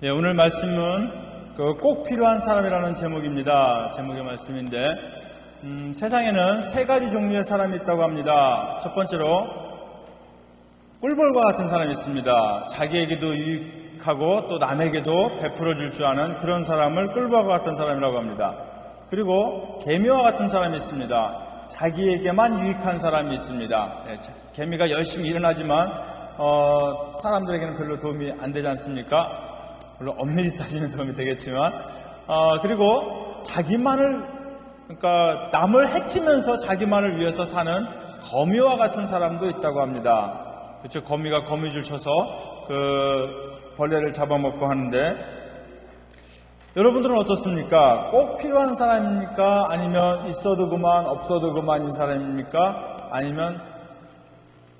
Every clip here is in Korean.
예, 오늘 말씀은 꼭 필요한 사람이라는 제목입니다. 제목의 말씀인데 세상에는 세 가지 종류의 사람이 있다고 합니다. 첫 번째로 꿀벌과 같은 사람이 있습니다. 자기에게도 유익하고 또 남에게도 베풀어 줄 줄 아는 그런 사람을 꿀벌과 같은 사람이라고 합니다. 그리고 개미와 같은 사람이 있습니다. 자기에게만 유익한 사람이 있습니다. 예, 개미가 열심히 일어나지만 사람들에게는 별로 도움이 안 되지 않습니까? 물론 엄밀히 따지면 도움이 되겠지만 그리고 그러니까 남을 해치면서 자기만을 위해서 사는 거미와 같은 사람도 있다고 합니다. 그렇죠? 거미가 거미줄 쳐서 그 벌레를 잡아먹고 하는데 여러분들은 어떻습니까? 꼭 필요한 사람입니까? 아니면 있어도 그만 없어도 그만인 사람입니까? 아니면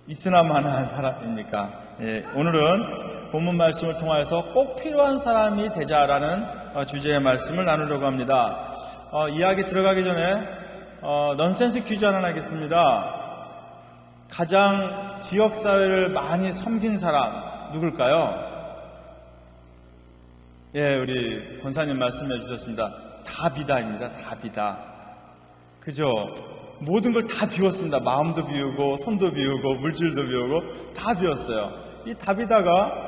있으나마나한 사람입니까? 예, 오늘은 본문 말씀을 통하여서 꼭 필요한 사람이 되자라는 주제의 말씀을 나누려고 합니다. 이야기 들어가기 전에 넌센스 퀴즈 하나 하겠습니다. 가장 지역사회를 많이 섬긴 사람 누굴까요? 예, 우리 권사님 말씀해 주셨습니다. 다비다입니다. 다비다. 그죠? 모든 걸 다 비웠습니다. 마음도 비우고 손도 비우고 물질도 비우고 다 비웠어요. 이 다비다가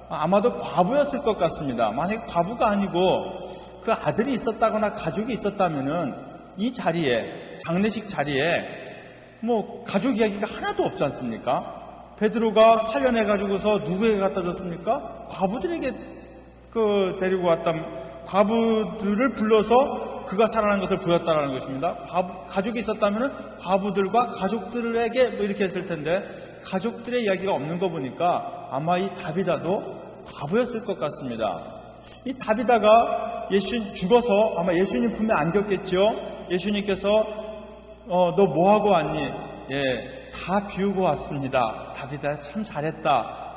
아마도 과부였을 것 같습니다. 만약에 과부가 아니고 그 아들이 있었다거나 가족이 있었다면은 이 자리에, 장례식 자리에 뭐 가족 이야기가 하나도 없지 않습니까? 베드로가 살려내가지고서 누구에게 갖다 줬습니까? 과부들에게 데리고 과부들을 불러서 그가 살아난 것을 보였다라는 것입니다. 가족이 있었다면은 과부들과 가족들에게 이렇게 했을 텐데 가족들의 이야기가 없는 거 보니까 아마 이 다비다도 과부였을 것 같습니다. 이 다비다가 죽어서 아마 예수님 품에 안겼겠죠. 예수님께서 너 뭐하고 왔니? 예, 다 비우고 왔습니다. 다비다 참 잘했다.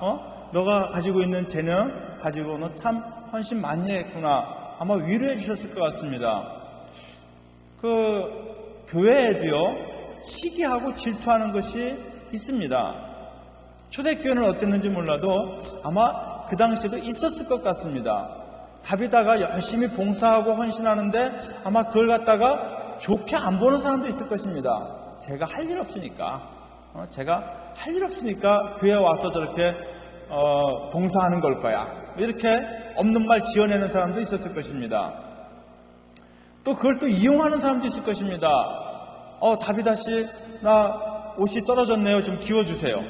너가 가지고 있는 재능 가지고 너 참 헌신 많이 했구나. 아마 위로해 주셨을 것 같습니다. 교회에도요 시기하고 질투하는 것이 있습니다. 초대교회는 어땠는지 몰라도 아마 그 당시에도 있었을 것 같습니다. 다비다가 열심히 봉사하고 헌신하는데 아마 그걸 갖다가 좋게 안 보는 사람도 있을 것입니다. 제가 할 일 없으니까 교회에 와서 저렇게 봉사하는 걸 거야. 이렇게 없는 말 지어내는 사람도 있었을 것입니다. 또 그걸 또 이용하는 사람도 있을 것입니다. 다비다 씨, 나 옷이 떨어졌네요. 좀 기워주세요.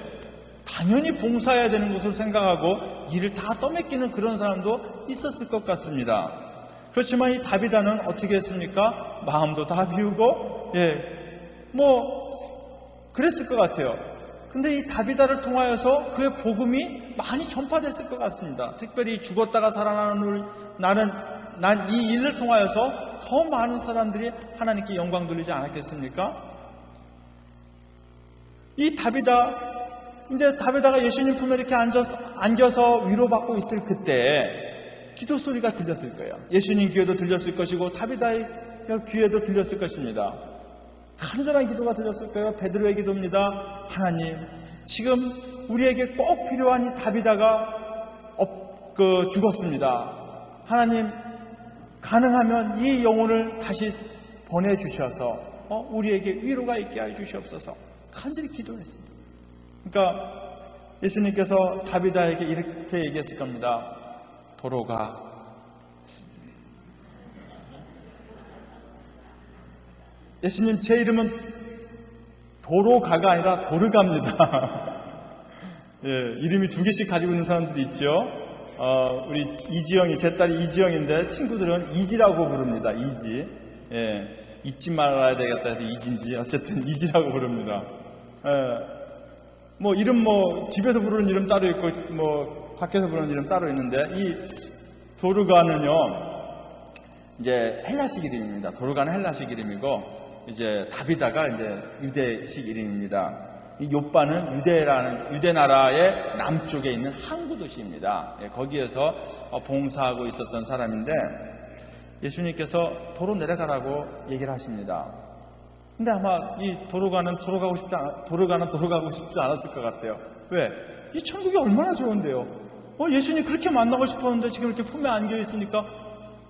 당연히 봉사해야 되는 것으로 생각하고 일을 다 떠맡기는 그런 사람도 있었을 것 같습니다. 그렇지만 이 다비다는 어떻게 했습니까? 마음도 다 비우고 그랬을 것 같아요. 근데 이 다비다를 통하여서 그의 복음이 많이 전파됐을 것 같습니다. 특별히 죽었다가 살아나는 난 이 일을 통하여서 더 많은 사람들이 하나님께 영광 돌리지 않았겠습니까? 이 다비다가 예수님 품에 이렇게 안겨서 위로받고 있을 그때 기도 소리가 들렸을 거예요. 예수님 귀에도 들렸을 것이고 다비다의 귀에도 들렸을 것입니다. 간절한 기도가 들렸을 거예요. 베드로의 기도입니다. 하나님, 지금 우리에게 꼭 필요한 이 다비다가 죽었습니다. 하나님, 가능하면 이 영혼을 다시 보내주셔서 우리에게 위로가 있게 해 주시옵소서. 간절히 기도했습니다. 그러니까 예수님께서 다비다에게 이렇게 얘기했을 겁니다. 도로가. 예수님, 제 이름은 도로가가 아니라 도르가입니다. 예, 이름이 두 개씩 가지고 있는 사람들이 있죠. 우리 이지영이, 제 딸이 이지영인데 친구들은 이지라고 부릅니다. 이지. 예, 잊지 말아야 되겠다 해서 이지인지 어쨌든 이지라고 부릅니다. 이름 집에서 부르는 이름 따로 있고 밖에서 부르는 이름 따로 있는데 이 도르가는요 이제 헬라식 이름입니다. 도르가는 헬라식 이름이고 이제 다비다가 이제 유대식 이름입니다. 이 요빠는 유대 나라의 남쪽에 있는 항구 도시입니다. 거기에서 봉사하고 있었던 사람인데 예수님께서 도로 내려가라고 얘기를 하십니다. 근데 아마 이 도로가는 돌아가고 싶지 않았을 것 같아요. 왜? 이 천국이 얼마나 좋은데요. 예수님 그렇게 만나고 싶었는데 지금 이렇게 품에 안겨 있으니까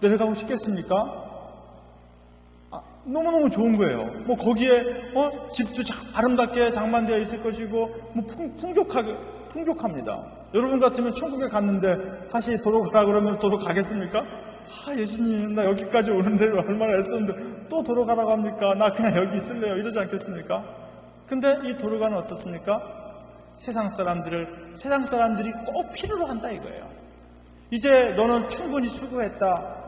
내려가고 싶겠습니까? 너무너무 좋은 거예요. 거기에 집도 아름답게 장만되어 있을 것이고 풍족합니다. 여러분 같으면 천국에 갔는데 다시 도로 가라 그러면 도로 가겠습니까? 예수님 나 여기까지 오는데 얼마나 애썼는데 또 도로 가라고 합니까? 나 그냥 여기 있을래요. 이러지 않겠습니까? 근데 이 도로가는 어떻습니까? 세상 사람들이 꼭 필요로 한다 이거예요. 이제 너는 충분히 수고했다.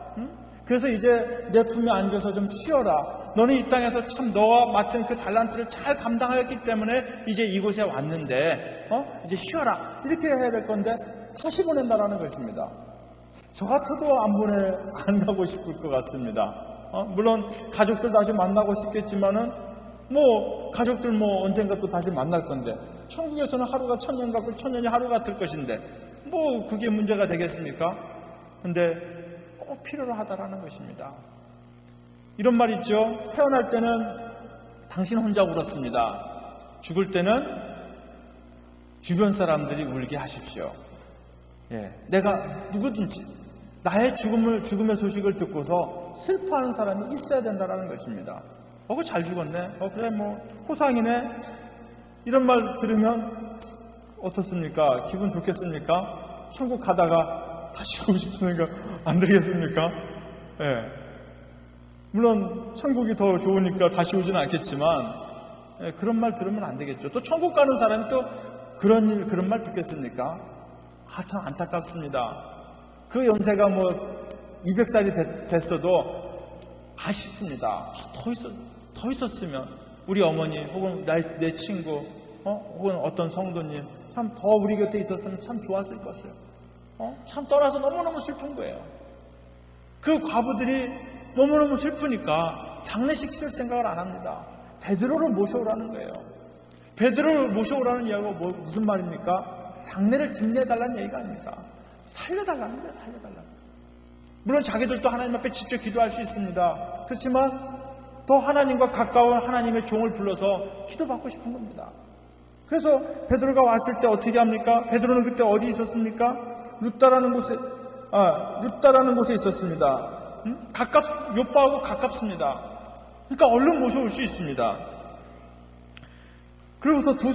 그래서 이제 내 품에 안겨서 좀 쉬어라. 너는 이 땅에서 참 너와 맡은 그 달란트를 잘 감당하였기 때문에 이제 이곳에 왔는데 이제 쉬어라. 이렇게 해야 될 건데 다시 보낸다라는 것입니다. 저 같아도 안 가고 싶을 것 같습니다. 물론 가족들 다시 만나고 싶겠지만은 가족들 언젠가 또 다시 만날 건데 천국에서는 하루가 1000년 같고 1000년이 하루 같을 것인데 그게 문제가 되겠습니까? 근데 꼭 필요로 하다라는 것입니다. 이런 말 있죠. 태어날 때는 당신 혼자 울었습니다. 죽을 때는 주변 사람들이 울게 하십시오. 내가 누구든지 나의 죽음의 소식을 듣고서 슬퍼하는 사람이 있어야 된다는 것입니다. 그거 잘 죽었네. 그래 호상이네. 이런 말 들으면 어떻습니까? 기분 좋겠습니까? 천국 가다가 다시 오고 싶은 생각 안 들겠습니까? 물론 천국이 더 좋으니까 다시 오지는 않겠지만 그런 말 들으면 안 되겠죠. 또 천국 가는 사람이 또 그런 말 듣겠습니까? 참 안타깝습니다. 그 연세가 200살이 됐어도 아쉽습니다. 더 있었으면 우리 어머니 혹은 내 친구 혹은 어떤 성도님 참 더 우리 곁에 있었으면 참 좋았을 것이에요. 참 떠나서 너무너무 슬픈 거예요. 그 과부들이 너무너무 슬프니까 장례식 치를 생각을 안 합니다. 베드로를 모셔오라는 거예요. 베드로를 모셔오라는 이야기가 무슨 말입니까? 장례를 집례해달라는 얘기가 아닙니다. 살려달라는 거예요. 살려달라는 거예요. 물론 자기들도 하나님 앞에 직접 기도할 수 있습니다. 그렇지만 더 하나님과 가까운 하나님의 종을 불러서 기도받고 싶은 겁니다. 그래서 베드로가 왔을 때 어떻게 합니까? 베드로는 그때 어디 있었습니까? 룻다라는 곳에 있었습니다. 요빠하고 가깝습니다. 그러니까 얼른 모셔올 수 있습니다. 그리고서 두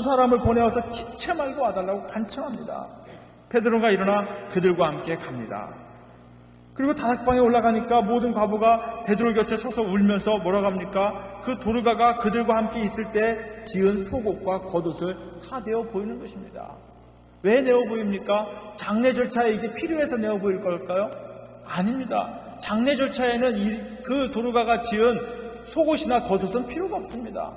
사람을 보내어서 기체 말고 와달라고 간청합니다. 베드로가 일어나 그들과 함께 갑니다. 그리고 다락방에 올라가니까 모든 과부가 베드로 곁에 서서 울면서 뭐라고 합니까? 그 도르가가 그들과 함께 있을 때 지은 속옷과 겉옷을 다 내어 보이는 것입니다. 왜 내어 보입니까? 장례 절차에 이게 필요해서 내어 보일 걸까요? 아닙니다. 장례 절차에는 그 도르가가 지은 속옷이나 겉옷은 필요가 없습니다.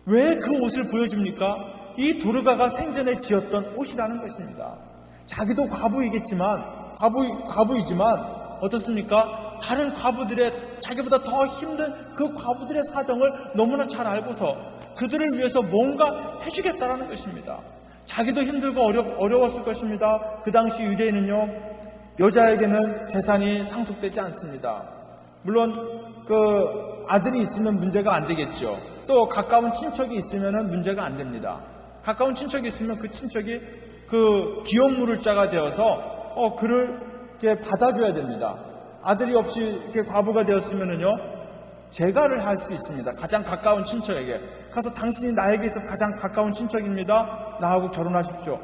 왜 그 옷을 보여줍니까? 이 도르가가 생전에 지었던 옷이라는 것입니다. 자기도 과부이지만 어떻습니까? 다른 과부들의 자기보다 더 힘든 그 과부들의 사정을 너무나 잘 알고서 그들을 위해서 뭔가 해주겠다라는 것입니다. 자기도 힘들고 어려웠을 것입니다. 그 당시 유대인은요, 여자에게는 재산이 상속되지 않습니다. 물론 그 아들이 있으면 문제가 안 되겠죠. 또 가까운 친척이 있으면 문제가 안 됩니다. 가까운 친척이 있으면 그 친척이 그 기업 물을 자가 되어서 그를 이렇게 받아줘야 됩니다. 아들이 없이 이렇게 과부가 되었으면은요, 재가를 할 수 있습니다. 가장 가까운 친척에게 가서 당신이 나에게 있어서 가장 가까운 친척입니다. 나하고 결혼하십시오.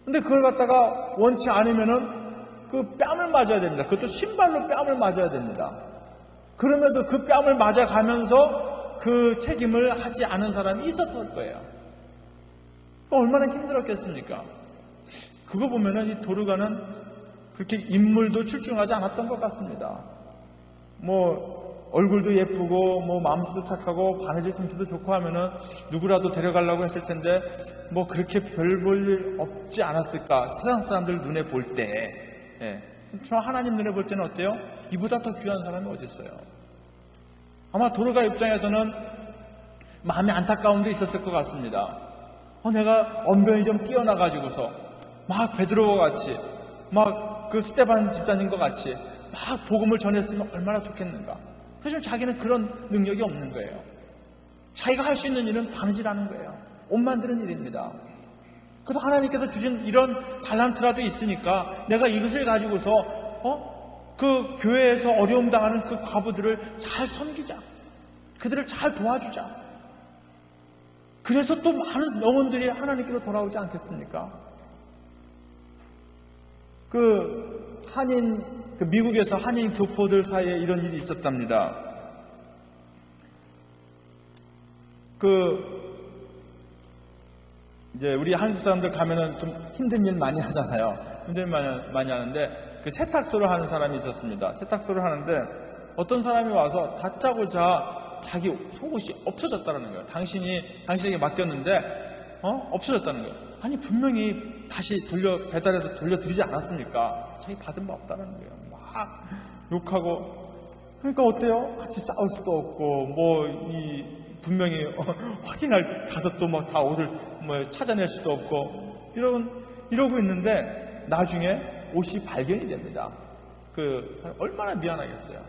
근데 그걸 갖다가 원치 않으면은 그 뺨을 맞아야 됩니다. 그것도 신발로 뺨을 맞아야 됩니다. 그럼에도 그 뺨을 맞아가면서 그 책임을 하지 않은 사람이 있었을 거예요. 얼마나 힘들었겠습니까? 그거 보면은 이 도르가는 그렇게 인물도 출중하지 않았던 것 같습니다. 얼굴도 예쁘고 마음씨도 착하고 바느질 솜씨도 좋고 하면은 누구라도 데려가려고 했을 텐데 그렇게 별 볼 일 없지 않았을까? 세상 사람들 눈에 볼 때. 저 하나님 눈에 볼 때는 어때요? 이보다 더 귀한 사람이 어디 있어요? 아마 도르가 입장에서는 마음이 안타까운 게 있었을 것 같습니다. 내가 언변이 좀 뛰어나가지고서 막 베드로와 같이 그 스데반 집사님과 같이 막 복음을 전했으면 얼마나 좋겠는가. 사실 자기는 그런 능력이 없는 거예요. 자기가 할 수 있는 일은 바느질하는 거예요. 옷 만드는 일입니다. 그래도 하나님께서 주신 이런 달란트라도 있으니까 내가 이것을 가지고서 그 교회에서 어려움 당하는 그 과부들을 잘 섬기자. 그들을 잘 도와주자. 그래서 또 많은 영혼들이 하나님께로 돌아오지 않겠습니까? 미국에서 한인 교포들 사이에 이런 일이 있었답니다. 이제 우리 한국 사람들 가면은 좀 힘든 일 많이 하잖아요. 힘든 일 많이 하는데 그 세탁소를 하는 사람이 있었습니다. 세탁소를 하는데 어떤 사람이 와서 다짜고짜 자기 속옷이 없어졌다는 거예요. 당신에게 맡겼는데 없어졌다는 거예요. 아니 분명히 다시 배달해서 돌려드리지 않았습니까? 자기 받은 바 없다는 거예요. 막 욕하고. 그러니까 어때요? 같이 싸울 수도 없고 분명히 확인할 가서 또 막 다 옷을 찾아낼 수도 없고 이러고 있는데 나중에 옷이 발견이 됩니다. 얼마나 미안하겠어요.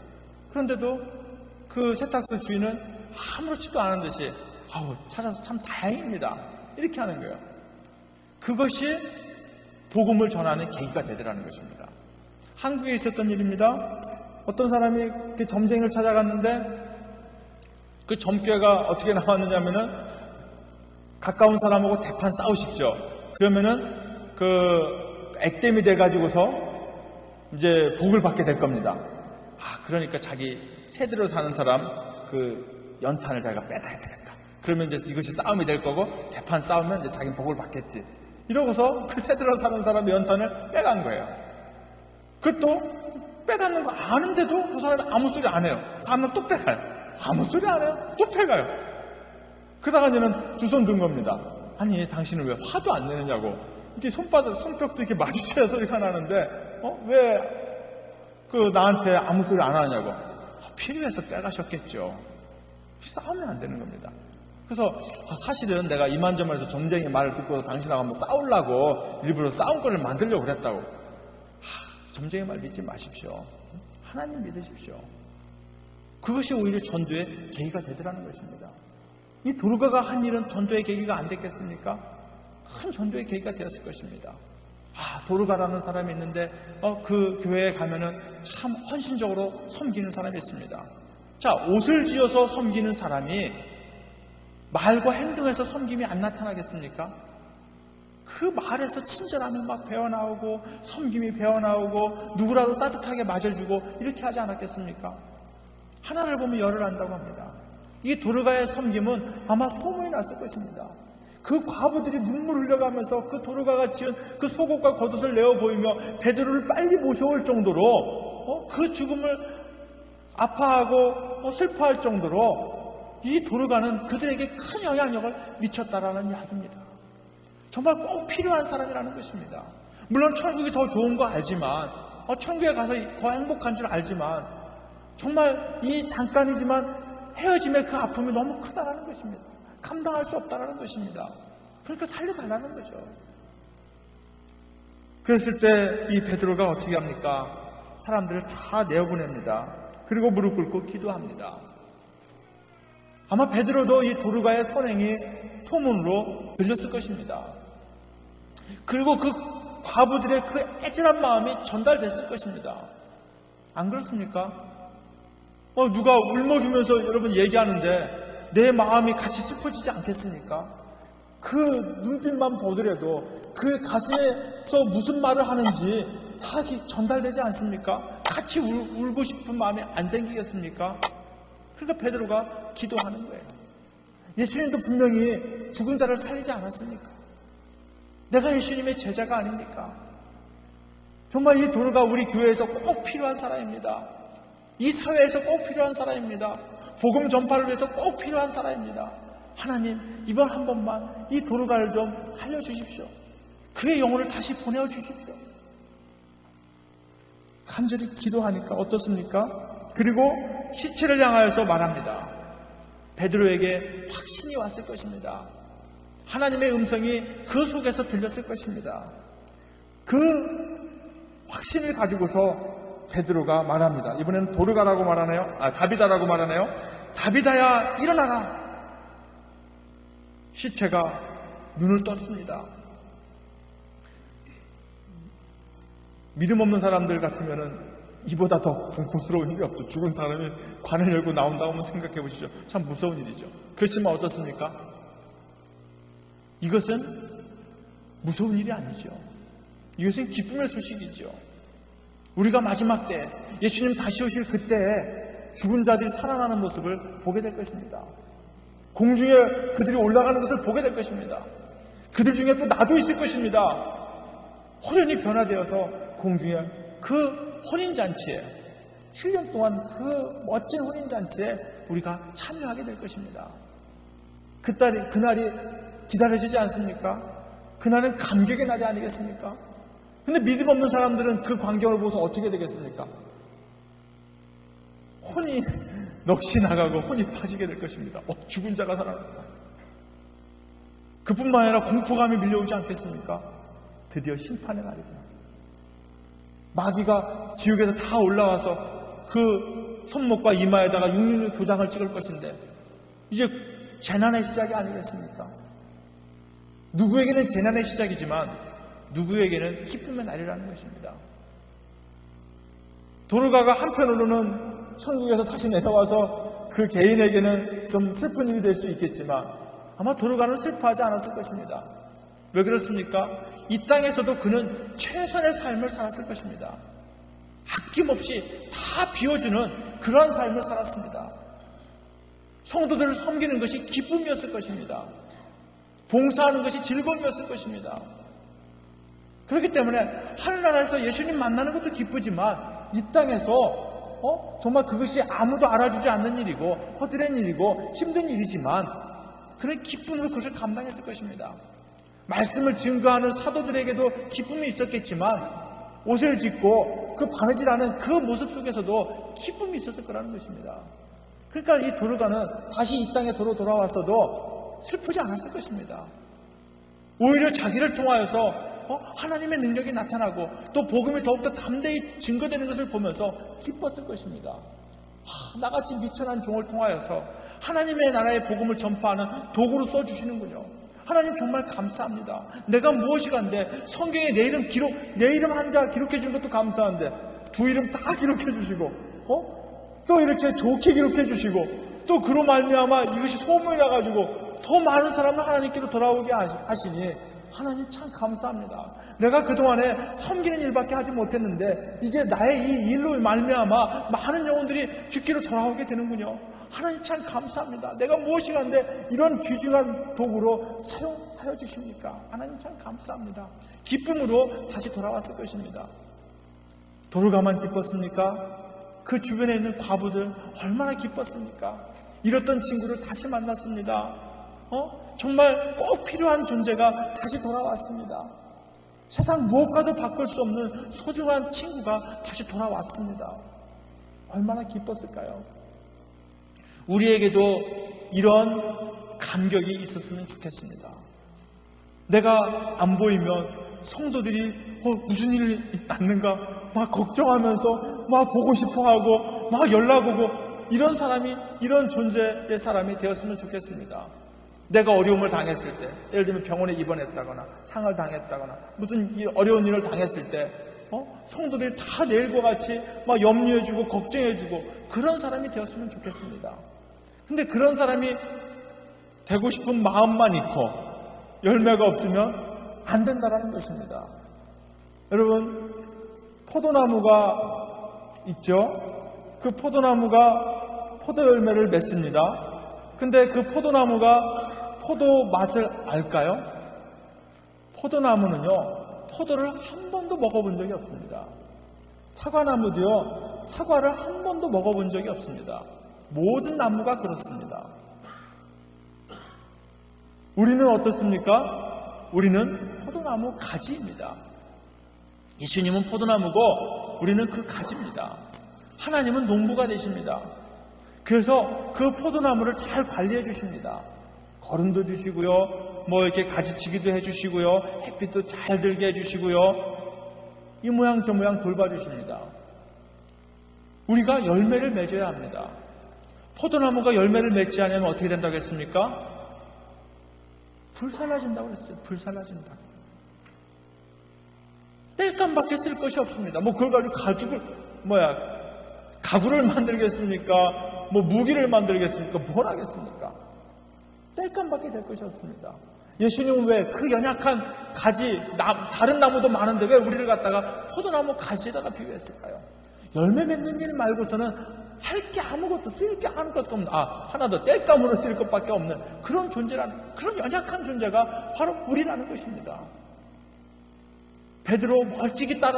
그런데도 그 세탁소 주인은 아무렇지도 않은 듯이 찾아서 참 다행입니다. 이렇게 하는 거예요. 그것이 복음을 전하는 계기가 되더라는 것입니다. 한국에 있었던 일입니다. 어떤 사람이 점쟁이를 찾아갔는데 그 점괘가 어떻게 나왔느냐면은 가까운 사람하고 대판 싸우십시오. 그러면은 액땜이 돼가지고서 이제 복을 받게 될 겁니다. 그러니까 자기 새들어 사는 사람 연탄을 자기가 빼가야 되겠다. 그러면 이제 이것이 싸움이 될 거고 대판 싸우면 이제 자기는 복을 받겠지. 이러고서 그 새들어 사는 사람의 연탄을 빼간 거예요. 그것도 빼가는 거 아는데도 그 사람이 아무 소리 안 해요. 다음날 또 빼가요. 아무 소리 안 해요. 또 빼가요. 그러다가 이제는 두 손 든 겁니다. 아니 당신은 왜 화도 안 내느냐고. 이렇게 손뼉도 이렇게 마주쳐야 소리가 나는데 왜 나한테 아무 소리 안 하냐고. 필요해서 빼가셨겠죠. 싸우면 안 되는 겁니다. 그래서 사실은 내가 이만저만해서 점쟁이 말을 듣고 당신하고 한번 싸우려고 일부러 싸움거리를 만들려고 그랬다고. 점쟁이 말 믿지 마십시오. 하나님 믿으십시오. 그것이 오히려 전도의 계기가 되더라는 것입니다. 이 도르가가 한 일은 전도의 계기가 안 됐겠습니까? 큰 전도의 계기가 되었을 것입니다. 도르가라는 사람이 있는데 그 교회에 가면은 참 헌신적으로 섬기는 사람이 있습니다. 자, 옷을 지어서 섬기는 사람이 말과 행동에서 섬김이 안 나타나겠습니까? 그 말에서 친절함이 막 배어나오고 섬김이 배어나오고 누구라도 따뜻하게 맞아주고 이렇게 하지 않았겠습니까? 하나를 보면 열을 안다고 합니다. 이 도르가의 섬김은 아마 소문이 났을 것입니다. 그 과부들이 눈물 흘려가면서 그 도르가가 지은 그 속옷과 겉옷을 내어 보이며 베드로를 빨리 모셔올 정도로 그 죽음을 아파하고 슬퍼할 정도로 이 도르가는 그들에게 큰 영향력을 미쳤다라는 이야기입니다. 정말 꼭 필요한 사람이라는 것입니다. 물론 천국이 더 좋은 거 알지만 천국에 가서 더 행복한 줄 알지만 정말 이 잠깐이지만 헤어짐의 그 아픔이 너무 크다라는 것입니다. 감당할 수 없다라는 것입니다. 그러니까 살려달라는 거죠. 그랬을 때 이 베드로가 어떻게 합니까? 사람들을 다 내어보냅니다. 그리고 무릎 꿇고 기도합니다. 아마 베드로도 이 도르가의 선행이 소문으로 들렸을 것입니다. 그리고 그 과부들의 그 애절한 마음이 전달됐을 것입니다. 안 그렇습니까? 누가 울먹이면서 여러분 얘기하는데 내 마음이 같이 슬퍼지지 않겠습니까? 그 눈빛만 보더라도 그 가슴에서 무슨 말을 하는지 다 전달되지 않습니까? 같이 울고 싶은 마음이 안 생기겠습니까? 그러니까 베드로가 기도하는 거예요. 예수님도 분명히 죽은 자를 살리지 않았습니까? 내가 예수님의 제자가 아닙니까? 정말 이 도르가 우리 교회에서 꼭 필요한 사람입니다. 이 사회에서 꼭 필요한 사람입니다. 복음 전파를 위해서 꼭 필요한 사람입니다. 하나님, 이번 한 번만 이 도르가를 좀 살려주십시오. 그의 영혼을 다시 보내주십시오. 간절히 기도하니까 어떻습니까? 그리고 시체를 향하여서 말합니다. 베드로에게 확신이 왔을 것입니다. 하나님의 음성이 그 속에서 들렸을 것입니다. 그 확신을 가지고서 베드로가 말합니다. 이번에는 도르가라고 말하네요. 다비다라고 말하네요. 다비다야, 일어나라. 시체가 눈을 떴습니다. 믿음 없는 사람들 같으면은 이보다 더 공포스러운 일이 없죠. 죽은 사람이 관을 열고 나온다고 한번 생각해 보시죠. 참 무서운 일이죠. 그렇지만 어떻습니까? 이것은 무서운 일이 아니죠. 이것은 기쁨의 소식이죠. 우리가 마지막 때 예수님 다시 오실 그때에 죽은 자들이 살아나는 모습을 보게 될 것입니다. 공중에 그들이 올라가는 것을 보게 될 것입니다. 그들 중에 또 나도 있을 것입니다. 호련히 변화되어서 공중에 그 혼인잔치에 7년 동안 그 멋진 혼인잔치에 우리가 참여하게 될 것입니다. 그날이 기다려지지 않습니까? 그날은 감격의 날이 아니겠습니까? 근데 믿음 없는 사람들은 그 광경을 보고서 어떻게 되겠습니까? 혼이 넋이 나가고 혼이 파지게 될 것입니다. 죽은 자가 살아났다. 그뿐만 아니라 공포감이 밀려오지 않겠습니까? 드디어 심판의 날이구나. 마귀가 지옥에서 다 올라와서 그 손목과 이마에다가 666 도장을 찍을 것인데 이제 재난의 시작이 아니겠습니까? 누구에게는 재난의 시작이지만 누구에게는 기쁨의 날이라는 것입니다. 도르가가 한편으로는 천국에서 다시 내려와서 그 개인에게는 좀 슬픈 일이 될 수 있겠지만 아마 도르가는 슬퍼하지 않았을 것입니다. 왜 그렇습니까? 이 땅에서도 그는 최선의 삶을 살았을 것입니다. 아낌없이 다 비워주는 그러한 삶을 살았습니다. 성도들을 섬기는 것이 기쁨이었을 것입니다. 봉사하는 것이 즐거움이었을 것입니다. 그렇기 때문에 하늘나라에서 예수님 만나는 것도 기쁘지만 이 땅에서 정말 그것이 아무도 알아주지 않는 일이고 허드렛 일이고 힘든 일이지만 그런 기쁨으로 그것을 감당했을 것입니다. 말씀을 증거하는 사도들에게도 기쁨이 있었겠지만 옷을 짓고 그 바느질하는 그 모습 속에서도 기쁨이 있었을 거라는 것입니다. 그러니까 이 도르가는 다시 이 땅에 돌아왔어도 슬프지 않았을 것입니다. 오히려 자기를 통하여서 하나님의 능력이 나타나고 또 복음이 더욱더 담대히 증거되는 것을 보면서 기뻤을 것입니다. 나같이 미천한 종을 통하여서 하나님의 나라의 복음을 전파하는 도구로 써주시는군요. 하나님 정말 감사합니다. 내가 무엇이간데 성경에 내 이름 한자 기록해 준 것도 감사한데 두 이름 다 기록해 주시고 또 이렇게 좋게 기록해 주시고 또 그로 말미암아 이것이 소문이 나가지고 더 많은 사람을 하나님께로 돌아오게 하시니 하나님 참 감사합니다. 내가 그동안에 섬기는 일밖에 하지 못했는데 이제 나의 이 일로 말미암아 많은 영혼들이 주께로 돌아오게 되는군요. 하나님 참 감사합니다. 내가 무엇이간데 이런 귀중한 도구로 사용하여 주십니까? 하나님 참 감사합니다. 기쁨으로 다시 돌아왔을 것입니다. 도르가만 기뻤습니까? 그 주변에 있는 과부들 얼마나 기뻤습니까? 잃었던 친구를 다시 만났습니다. 정말 꼭 필요한 존재가 다시 돌아왔습니다. 세상 무엇과도 바꿀 수 없는 소중한 친구가 다시 돌아왔습니다. 얼마나 기뻤을까요? 우리에게도 이런 감격이 있었으면 좋겠습니다. 내가 안 보이면 성도들이 무슨 일이 있는가 막 걱정하면서 막 보고 싶어하고 막 연락 오고 이런 존재의 사람이 되었으면 좋겠습니다. 내가 어려움을 당했을 때, 예를 들면 병원에 입원했다거나 상을 당했다거나 무슨 어려운 일을 당했을 때 성도들이 다 내일과 같이 막 염려해주고 걱정해주고 그런 사람이 되었으면 좋겠습니다. 근데 그런 사람이 되고 싶은 마음만 있고 열매가 없으면 안 된다라는 것입니다. 여러분, 포도나무가 있죠? 그 포도나무가 포도 열매를 맺습니다. 근데 그 포도나무가 포도 맛을 알까요? 포도나무는요, 포도를 한 번도 먹어본 적이 없습니다. 사과나무도요, 사과를 한 번도 먹어본 적이 없습니다. 모든 나무가 그렇습니다. 우리는 어떻습니까? 우리는 포도나무 가지입니다. 예수님은 포도나무고 우리는 그 가지입니다. 하나님은 농부가 되십니다. 그래서 그 포도나무를 잘 관리해 주십니다. 거름도 주시고요, 이렇게 가지치기도 해 주시고요, 햇빛도 잘 들게 해 주시고요, 이 모양 저 모양 돌봐주십니다. 우리가 열매를 맺어야 합니다. 포도나무가 열매를 맺지 않으면 어떻게 된다고 했습니까? 불살라진다고 그랬어요. 불살라진다. 땔감밖에 쓸 것이 없습니다. 뭐 그걸 가지고 가구를 만들겠습니까? 뭐 무기를 만들겠습니까? 뭘 하겠습니까? 땔감밖에 될 것이 없습니다. 예수님은 왜 그 연약한 가지, 다른 나무도 많은데 왜 우리를 갖다가 포도나무 가지에다가 비유했을까요? 열매 맺는 일 말고서는 할 게 아무것도, 쓸 게 아무것도 없는, 하나 더 땔감으로 쓸 것밖에 없는 그런 존재라는, 그런 연약한 존재가 바로 우리라는 것입니다. 베드로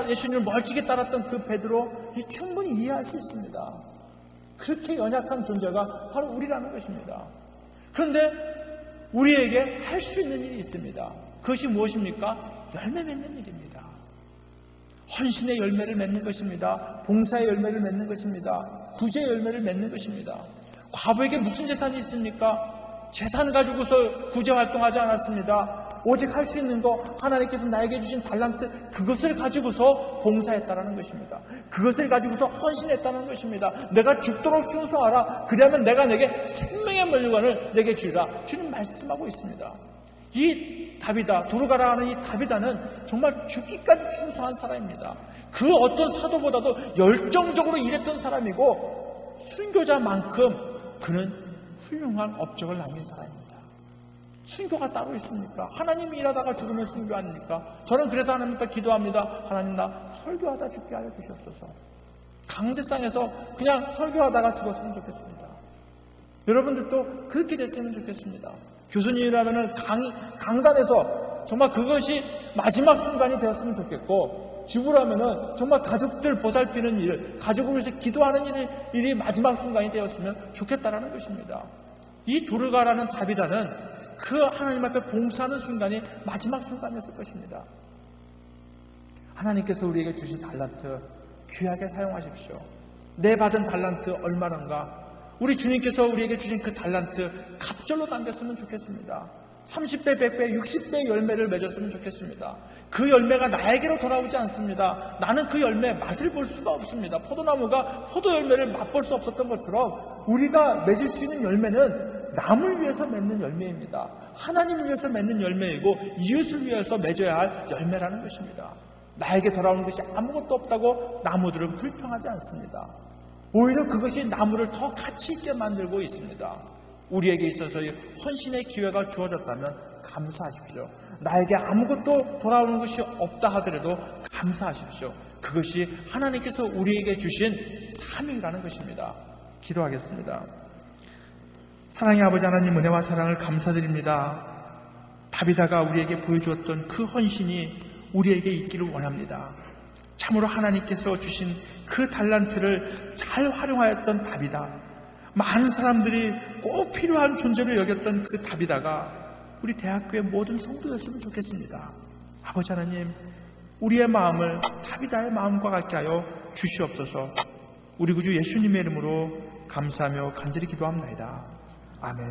예수님을 멀찍이 따랐던 그 베드로 충분히 이해할 수 있습니다. 그렇게 연약한 존재가 바로 우리라는 것입니다. 그런데 우리에게 할 수 있는 일이 있습니다. 그것이 무엇입니까? 열매 맺는 일입니다. 헌신의 열매를 맺는 것입니다. 봉사의 열매를 맺는 것입니다. 구제의 열매를 맺는 것입니다. 과부에게 무슨 재산이 있습니까? 재산 가지고서 구제 활동하지 않았습니다. 오직 할 수 있는 거, 하나님께서 나에게 주신 달란트, 그것을 가지고서 봉사했다는 것입니다. 그것을 가지고서 헌신했다는 것입니다. 내가 죽도록 충성하라. 그러면 내가 내게 생명의 면류관을 내게 주리라. 주님 말씀하고 있습니다. 이 다비다, 두루가라 하는 이 다비다는 정말 죽기까지 충성한 사람입니다. 그 어떤 사도보다도 열정적으로 일했던 사람이고, 순교자만큼 그는 훌륭한 업적을 남긴 사람입니다. 순교가 따로 있습니까? 하나님이 일하다가 죽으면 순교 아닙니까? 저는 그래서 하나님께 기도합니다. 하나님, 나 설교하다 죽게 하여 주시옵소서. 강대상에서 그냥 설교하다가 죽었으면 좋겠습니다. 여러분들도 그렇게 됐으면 좋겠습니다. 교수님이라면 강단에서 정말 그것이 마지막 순간이 되었으면 좋겠고, 지구라면 정말 가족들 보살피는 일, 가족을 위해서 기도하는 일이 마지막 순간이 되었으면 좋겠다라는 것입니다. 이 도르가라는 다비다는 그 하나님 앞에 봉사하는 순간이 마지막 순간이었을 것입니다. 하나님께서 우리에게 주신 달란트 귀하게 사용하십시오. 내 받은 달란트 얼마인가? 우리 주님께서 우리에게 주신 그 달란트 갑절로 남겼으면 좋겠습니다. 30배, 100배, 60배의 열매를 맺었으면 좋겠습니다. 그 열매가 나에게로 돌아오지 않습니다. 나는 그 열매 맛을 볼 수가 없습니다. 포도나무가 포도 열매를 맛볼 수 없었던 것처럼 우리가 맺을 수 있는 열매는 남을 위해서 맺는 열매입니다. 하나님을 위해서 맺는 열매이고 이웃을 위해서 맺어야 할 열매라는 것입니다. 나에게 돌아오는 것이 아무것도 없다고 나무들은 불평하지 않습니다. 오히려 그것이 나무를 더 가치 있게 만들고 있습니다. 우리에게 있어서의 헌신의 기회가 주어졌다면 감사하십시오. 나에게 아무것도 돌아오는 것이 없다 하더라도 감사하십시오. 그것이 하나님께서 우리에게 주신 삶이라는 것입니다. 기도하겠습니다. 사랑의 아버지 하나님, 은혜와 사랑을 감사드립니다. 다비다가 우리에게 보여주었던 그 헌신이 우리에게 있기를 원합니다. 참으로 하나님께서 주신 그 달란트를 잘 활용하였던 다비다, 많은 사람들이 꼭 필요한 존재로 여겼던 그 다비다가 우리 대학교의 모든 성도였으면 좋겠습니다. 아버지 하나님, 우리의 마음을 다비다의 마음과 같게 하여 주시옵소서. 우리 구주 예수님의 이름으로 감사하며 간절히 기도합니다. 아멘.